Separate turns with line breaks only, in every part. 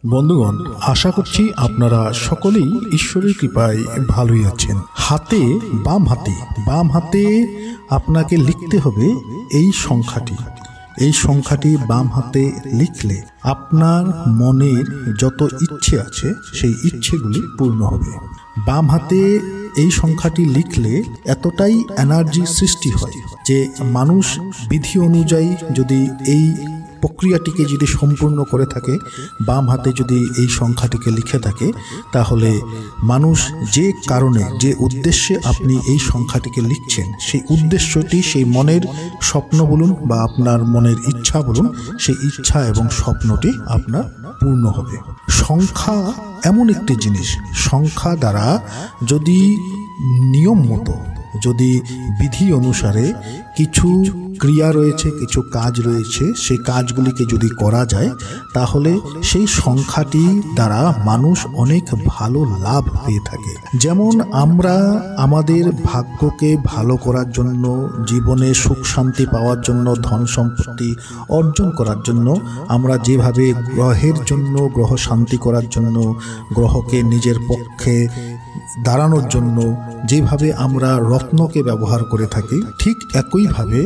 বন্ধুগণ, আশা করছি আপনারা সকলেই ঈশ্বরের কৃপায় ভালোই আছেন। বাম হাতে আপনাকে লিখতে হবে এই সংখ্যাটি বাম হাতে লিখলে আপনার মনের যত ইচ্ছে আছে সেই ইচ্ছেগুলি পূর্ণ হবে। বাম হাতে এই সংখ্যাটি লিখলে এতটাই এনার্জি সৃষ্টি হয় যে মানুষ বিধি অনুযায়ী যদি এই প্রক্রিয়াটিকে যদি সম্পূর্ণ করে থাকে, বাম হাতে যদি এই সংখ্যাটিকে লিখে থাকে, তাহলে মানুষ যে কারণে যে উদ্দেশ্যে আপনি এই সংখ্যাটিকে লিখছেন সেই উদ্দেশ্যটি, সেই মনের স্বপ্ন বলুন বা আপনার মনের ইচ্ছা বলুন, সেই ইচ্ছা এবং স্বপ্নটি আপনার পূর্ণ হবে। সংখ্যা এমন একটি জিনিস, সংখ্যা দ্বারা যদি নিয়ম মতো, যদি বিধি অনুসারে কিছু ক্রিয়া রয়েছে, কিছু কাজ রয়েছে, সেই কাজগুলিকে যদি করা যায়, তাহলে সেই সংখ্যাটি দ্বারা মানুষ অনেক ভালো লাভ পেয়ে থাকে। যেমন আমরা আমাদের ভাগ্যকে ভালো করার জন্য, জীবনে সুখ শান্তি পাওয়ার জন্য, ধন সম্পত্তি অর্জন করার জন্য আমরা যেভাবে গ্রহের জন্য, গ্রহ শান্তি করার জন্য, গ্রহকে নিজের পক্ষে দাঁড়ানোর জন্য যেভাবে আমরা রত্নকে ব্যবহার করে থাকি, ঠিক একইভাবে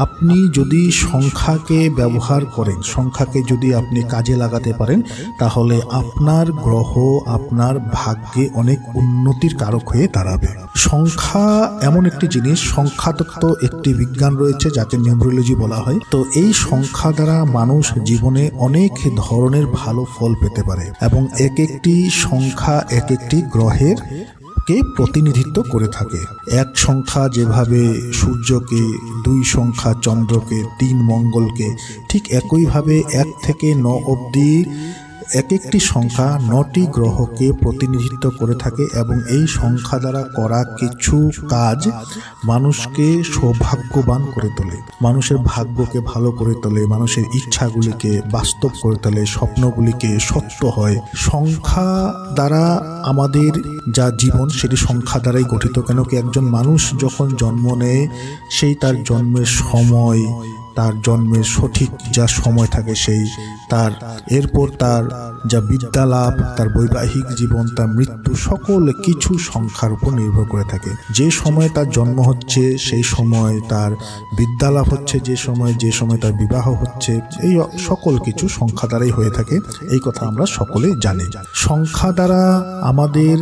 আপনি যদি সংখ্যাকে ব্যবহার করেন, সংখ্যাকে যদি আপনি কাজে লাগাতে পারেন, তাহলে আপনার গ্রহ আপনার ভাগ্যে অনেক উন্নতির কারক হয়ে দাঁড়াবে। সংখ্যা এমন একটি জিনিস, সংখ্যাতত্ত্ব একটি বিজ্ঞান রয়েছে যাকে নিউমেরোলজি বলা হয়। তো এই সংখ্যা দ্বারা মানুষ জীবনে অনেক ধরনের ভালো ফল পেতে পারে এবং এক একটি সংখ্যা এক একটি গ্রহের কে প্রতিনিধিত্ব করে থাকে। এক সংখ্যা যেভাবে সূর্যকে, 2 সংখ্যা চন্দ্রকে, 3 মঙ্গলকে, ঠিক একইভাবে 1 থেকে 9 অবধি এক একটি সংখ্যা 9টি গ্রহকে প্রতিনিধিত্ব করে থাকে এবং এই সংখ্যা দ্বারা করা কিছু কাজ মানুষকে সৌভাগ্যবান করে তোলে, মানুষের ভাগ্যকে ভালো করে তোলে, মানুষের ইচ্ছাগুলিকে বাস্তব করে তোলে, স্বপ্নগুলিকে সত্য হয়। সংখ্যা দ্বারা আমাদের যা জীবন সেটি সংখ্যা দ্বারাই গঠিত। কেন কি একজন মানুষ যখন জন্ম নেয়, সেই তার জন্মের সময়, তার জন্মের সঠিক যা সময় থাকে, সেই তার এরপর তার যা বিদ্যালাভ, তার বৈবাহিক জীবন, তার মৃত্যু, সকল কিছু সংখ্যার উপর নির্ভর করে থাকে। যে সময় তার জন্ম হচ্ছে সেই সময় তার বিদ্যালাভ হচ্ছে, যে সময় তার বিবাহ হচ্ছে, এই সকল কিছু সংখ্যা দ্বারাই হয়ে থাকে। এই কথা আমরা সকলে জানি। সংখ্যা দ্বারা আমাদের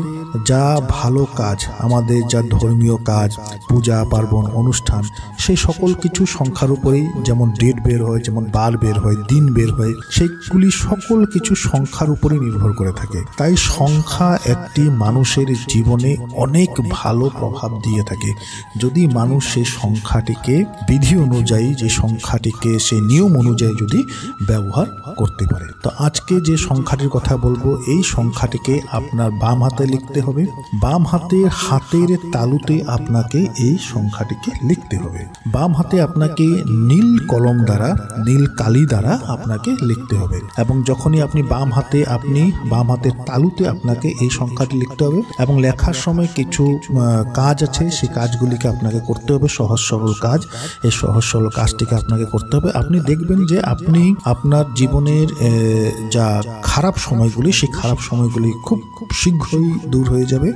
যা ভালো কাজ, আমাদের যা ধর্মীয় কাজ, পূজা পার্বণ অনুষ্ঠান, সেই সকল কিছু সংখ্যার উপরেই, যেমন ডেট বের হয়, যেমন বার বের হয়, দিন বের হয়, সেইগুলি সকল কিছু সংখ্যার উপরে নির্ভর করে থাকে। তাই সংখ্যা একটি মানুষের জীবনে অনেক ভালো প্রভাব দিয়ে থাকে যদি মানুষ সেই সংখ্যাটিকে বিধি অনুযায়ী, যে সংখ্যাটিকে সেই নিয়ম অনুযায়ী যদি ব্যবহার করতে পারে। তো আজকে যে সংখ্যাটির কথা বলবো, এই সংখ্যাটিকে আপনার বাম হাতে লিখতে হবে। বাম হাতের তালুতে আপনাকে এই সংখ্যাটিকে লিখতে হবে। বাম হাতে আপনাকে নীল কলম দ্বারা, নীল কালি দ্বারা আপনাকে লিখতে হবে এবং যখনই আপনি বাম হাতের তালুতে আপনাকে এই সংখ্যাটি লিখতে হবে এবং লেখার সময় কিছু কাজ আছে, সেই কাজগুলিকে আপনাকে করতে হবে, সহজ সরল কাজ। এই সহজ সরল কাজটিকে আপনাকে করতে হবে। আপনি দেখবেন যে আপনি আপনার জীবনের যা খারাপ সময়গুলি, সেই খারাপ সময়গুলি খুব শীঘ্রই দূর হয়ে যাবে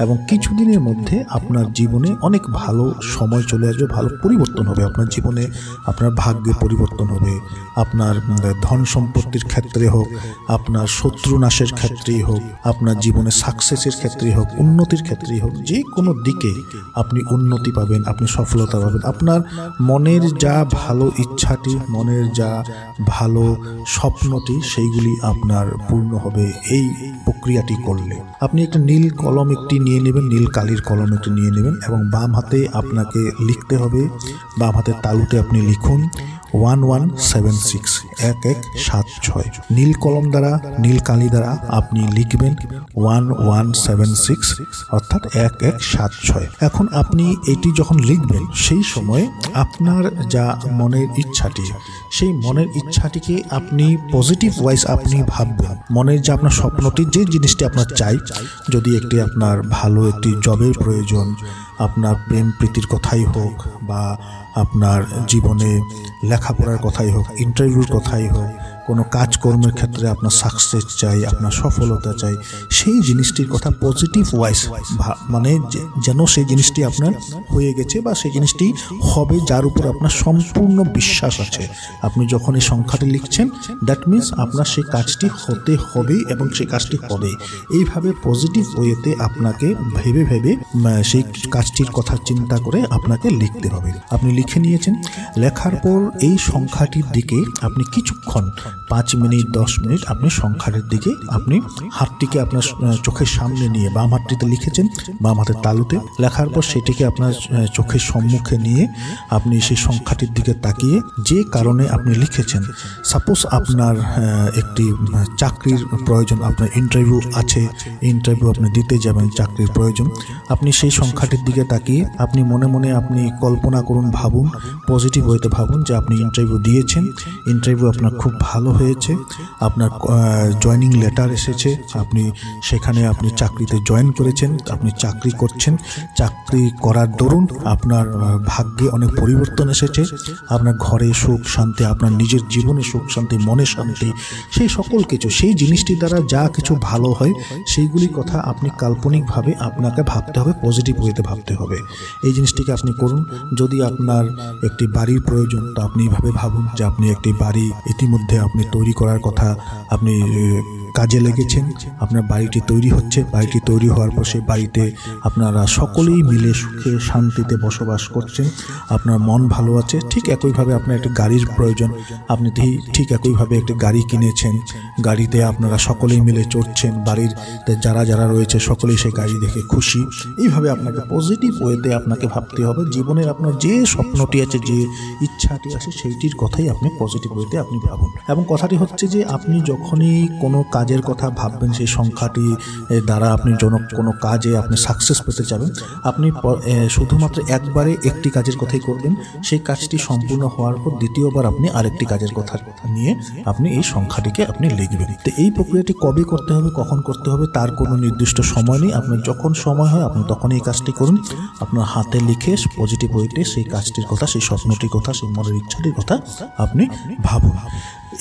এবং কিছুদিনের মধ্যে আপনার জীবনে অনেক ভালো সময় চলে আসবে, ভালো পরিবর্তন হবে আপনার জীবনে। আপনার ভাগ্যে পরিবর্তন হবে, আপনার ধন সম্পত্তির ক্ষেত্রে হোক, আপনার শত্রু নাশের ক্ষেত্রেই হোক, আপনার জীবনে সাকসেসের ক্ষেত্রেই হোক, উন্নতির ক্ষেত্রেই হোক, যে কোনো দিকে আপনি উন্নতি পাবেন, আপনি সফলতা পাবেন। আপনার মনের যা ভালো ইচ্ছাটি, মনের যা ভালো স্বপ্নটি, সেইগুলি আপনার পূর্ণ হবে এই প্রক্রিয়াটি করলে। আপনি একটা নীল কলম নিয়ে নেবেন, নীল কালির কলম নিয়ে নেবেন এবং বাম হাতে আপনাকে লিখতে হবে। বাম হাতের তালুতে আপনি লিখুন 1176, 1176। নীল কলম দ্বারা, নীল কালি দ্বারা আপনি লিখবেন 1176, অর্থাৎ 1176। এখন আপনি এটি যখন লিখবেন, সেই সময় আপনার যা মনের ইচ্ছাটি, সেই মনের ইচ্ছাটিকে আপনি পজিটিভ ওয়াইজ আপনি ভাববেন। মনের যে আপনার স্বপ্নটি, যে জিনিসটি আপনার চাই, যদি একটি আপনার ভালো একটি জবের প্রয়োজন, আপনার প্রেম প্রীতির কথাই হোক বা আপনার জীবনে লেখাপড়ার কথাই হোক, ইন্টারভিউর কথাই হোক, কোনো কাজকর্মের ক্ষেত্রে আপনার সাকসেস চাই, আপনার সফলতা চাই, সেই জিনিসটির কথা পজিটিভ ওয়াইজ মানে যেন সেই জিনিসটি আপনার হয়ে গেছে বা সেই জিনিসটি হবে যার উপর আপনার সম্পূর্ণ বিশ্বাস আছে। আপনি যখন এই সংখ্যাটি লিখছেন দ্যাট মিনস আপনার সেই কাজটি হতে হবে এবং সেই কাজটি হবে। এইভাবে পজিটিভ ওয়েতে আপনাকে ভেবে ভেবে সেই কাজটির কথা চিন্তা করে আপনাকে লিখতে হবে। আপনি লিখে নিয়েছেন, লেখার পর এই সংখ্যাটির দিকে আপনি কিছুক্ষণ 5 মিনিট 10 মিনিট আপনি সংখ্যাটির দিকে আপনি হাতটিকে আপনার চোখের সামনে নিয়ে, বাম হাতটিতে লিখেছেন বাম হাতের তালুতে, লেখার পর সেটিকে আপনার চোখের সম্মুখে নিয়ে আপনি সেই সংখ্যাটির দিকে তাকিয়ে যে কারণে আপনি লিখেছেন, সাপোজ আপনার একটি চাকরির প্রয়োজন, আপনার ইন্টারভিউ আছে, ইন্টারভিউ আপনি দিতে যাবেন, চাকরির প্রয়োজন, আপনি সেই সংখ্যাটির দিকে তাকিয়ে আপনি মনে মনে আপনি কল্পনা করুন, ভাবুন, পজিটিভ ওয়েতে ভাবুন যে আপনি ইন্টারভিউ দিয়েছেন, ইন্টারভিউ আপনার খুব ভালো হয়েছে, আপনার জয়নিং লেটার এসেছে, আপনি সেখানে আপনি চাকরিতে জয়েন করেছেন, আপনি চাকরি করছেন, চাকরি করার দরুন আপনার ভাগ্যে অনেক পরিবর্তন এসেছে, আপনার ঘরে সুখ শান্তি, আপনার নিজের জীবনে সুখ শান্তি, মনে শান্তি, সেই সকল কিছু, সেই জিনিসটি দ্বারা যা কিছু ভালো হয় সেইগুলির কথা আপনি কাল্পনিকভাবে আপনাকে ভাবতে হবে, পজিটিভ ওয়েতে ভাবতে হবে। এই জিনিসটিকে আপনি করুন। যদি আপনার একটি বাড়ির প্রয়োজন তো আপনি এইভাবে ভাবুন যে আপনি একটি বাড়ি ইতিমধ্যে আপনি তৈরি করার কথা, আপনি কাজে লেগেছেন, আপনার বাড়িটি তৈরি হচ্ছে, বাড়িটি তৈরি হওয়ার পর সেই বাড়িতে আপনারা সকলেই মিলে সুখে শান্তিতে বসবাস করছেন, আপনার মন ভালো আছে। ঠিক একইভাবে আপনার একটি গাড়ির প্রয়োজন, আপনি ঠিক একইভাবে একটি গাড়ি কিনেছেন, গাড়িতে আপনারা সকলেই মিলে চড়ছেন, বাড়িতে যারা যারা রয়েছে সকলেই সেই গাড়ি দেখে খুশি। এইভাবে আপনাকে পজিটিভ ওয়েতে আপনাকে ভাবতে হবে। জীবনের আপনার যে স্বপ্নটি আছে, যে ইচ্ছাটি আছে, সেইটির কথাই আপনি পজিটিভ ওয়েতে আপনি ভাবুন। এবং কথাটি হচ্ছে যে আপনি যখনই কোনো কাজের কথা ভাববেন, সেই সংখ্যাটি দ্বারা আপনি কোনো কাজে আপনি সাকসেস পেতে যাবেন, আপনি শুধুমাত্র একবারে একটি কাজের কথাই করবেন, সেই কাজটি সম্পূর্ণ হওয়ার পর দ্বিতীয়বার আপনি আরেকটি কাজের কথা নিয়ে আপনি এই সংখ্যাটিকে আপনি লিখবেন। তো এই প্রক্রিয়াটি কবে করতে হবে, কখন করতে হবে তার কোনো নির্দিষ্ট সময় নেই। আপনার যখন সময় হয় আপনি তখনই এই কাজটি করুন। আপনার হাতে লিখে পজিটিভ ওয়েতে সেই কাজটির কথা, সেই স্বপ্নটির কথা, সেই মনের ইচ্ছাটির কথা আপনি ভাবুন।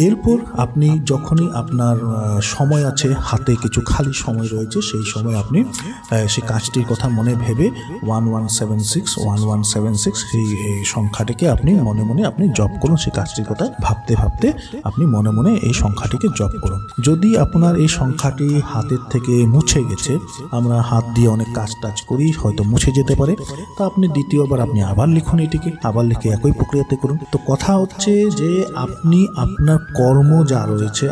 এরপর আপনি যখনই আপনার সময় আছে, হাতে কিছু খালি সময় রয়েছে, সেই সময় আপনি সেই কাজটির কথা মনে ভেবে 1176 সেই সংখ্যাটিকে আপনি মনে মনে আপনি জপ করুন। সেই কাজটির কথা ভাবতে ভাবতে আপনি মনে মনে এই সংখ্যাটিকে জপ করুন। যদি আপনার এই সংখ্যাটি হাতের থেকে মুছে গেছে, আমরা হাত দিয়ে অনেক কাজ টাজ করি, হয়তো মুছে যেতে পারে, তা আপনি দ্বিতীয়বার আপনি আবার লিখুন, এটিকে আবার লিখে একই প্রক্রিয়াতে করুন। তো কথা হচ্ছে যে আপনি আপনার কর্ম যা রয়েছে,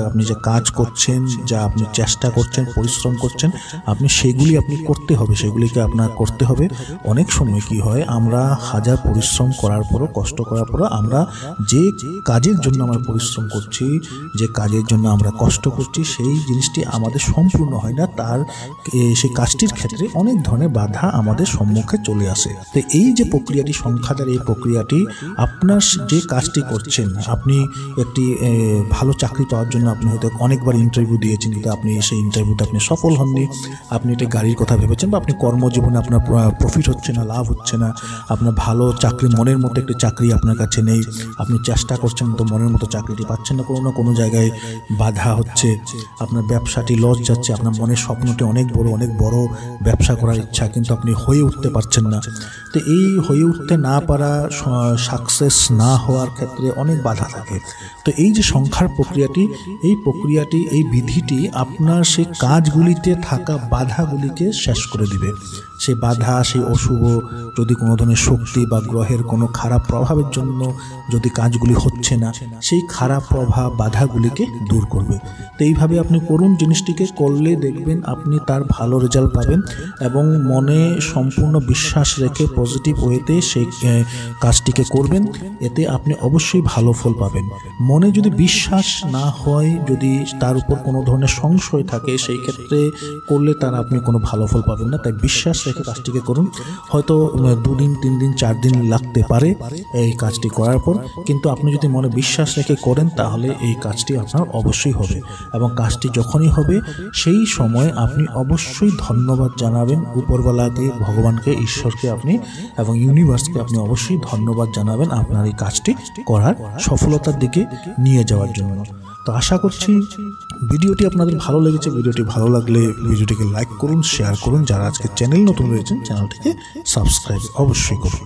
আপনি যে কাজ করছেন, যা আপনি চেষ্টা করছেন, পরিশ্রম করছেন, আপনি সেগুলি আপনি করতে হবে, সেগুলিকে আপনার করতে হবে। অনেক সময় কি হয়, আমরা হাজার পরিশ্রম করার পরও, কষ্ট করার পরও আমরা যে কাজের জন্য আমরা পরিশ্রম করছি, যে কাজের জন্য আমরা কষ্ট করছি, সেই জিনিসটি আমাদের সম্পূর্ণ হয় না। সেই কাজটির ক্ষেত্রে অনেক ধরনের বাধা আমাদের সম্মুখে চলে আসে। তো এই যে প্রক্রিয়াটি, সংখ্যাটার এই প্রক্রিয়াটি, আপনার যে কাজটি করছেন, আপনি একটি ভালো চাকরি পাওয়ার জন্য আপনি হয়তো অনেকবার ইন্টারভিউ দিয়েছেন, কিন্তু আপনি সেই ইন্টারভিউতে আপনি সফল হননি, আপনি একটা গাড়ির কথা ভেবেছেন, বা আপনি কর্মজীবনে আপনার প্রফিট হচ্ছে না, লাভ হচ্ছে না, আপনার ভালো চাকরি, মনের মতো একটি চাকরি আপনার কাছে নেই, আপনি চেষ্টা করছেন তো মনের মতো চাকরিটি পাচ্ছেন না, কোনো না কোনো জায়গায় বাধা হচ্ছে, আপনার ব্যবসাটি লস যাচ্ছে, আপনার মনের স্বপ্নটি অনেক বড় ব্যবসা করার ইচ্ছা, কিন্তু আপনি হয়ে উঠতে পারছেন না। তো এই হয়ে উঠতে না পারা, সাকসেস না হওয়ার ক্ষেত্রে অনেক বাধা থাকে। তো এই যে সংখ্যার প্রক্রিয়াটি, এই বিধিটি আপনার সেই কাজগুলিতে থাকা বাধাগুলিকে শেষ করে দিবে। সেই বাধা, সেই অশুভ, যদি কোনো ধরনের শক্তি বা গ্রহের কোনো খারাপ প্রভাবের জন্য যদি কাজগুলি হচ্ছে না, সেই খারাপ প্রভাব, বাধাগুলিকে দূর করবে। তো এইভাবে আপনি করুন, জিনিসটিকে করলে দেখবেন আপনি তার ভালো রেজাল্ট পাবেন, এবং মনে সম্পূর্ণ বিশ্বাস রেখে পজিটিভ ওয়েতে সেই কাজটিকে করবেন, এতে আপনি অবশ্যই ভালো ফল পাবেন। মনে যদি বিশ্বাস না হয়, যদি তার উপর কোনো ধরনের সংশয় থাকে, সেই ক্ষেত্রে করলে তার আপনি কোনো ভালো ফল পাবেন না। তাই বিশ্বাস রেখে কাজটিকে করুন। হয়তো 2 দিন 3 দিন 4 দিন লাগতে পারে এই কাজটি করার পর, কিন্তু আপনি যদি মনে বিশ্বাস রেখে করেন তাহলে এই কাজটি আপনার অবশ্যই হবে। এবং কাজটি যখনই হবে সেই সময় আপনি অবশ্যই ধন্যবাদ জানাবেন উপরওয়ালাকে, ভগবানকে, ঈশ্বরকে আপনি এবং ইউনিভার্সকে আপনি অবশ্যই ধন্যবাদ জানাবেন আপনার এই কাজটি করার সফলতার দিকে নিয়ে যাওয়ার জন্য। তো আশা করছি ভিডিওটি আপনাদের ভালো লেগেছে। ভিডিওটি ভালো লাগলে ভিডিওটিকে লাইক করুন, শেয়ার করুন। যারা আজকে চ্যানেল নতুন রয়েছেন চ্যানেলটিকে সাবস্ক্রাইব অবশ্যই করুন।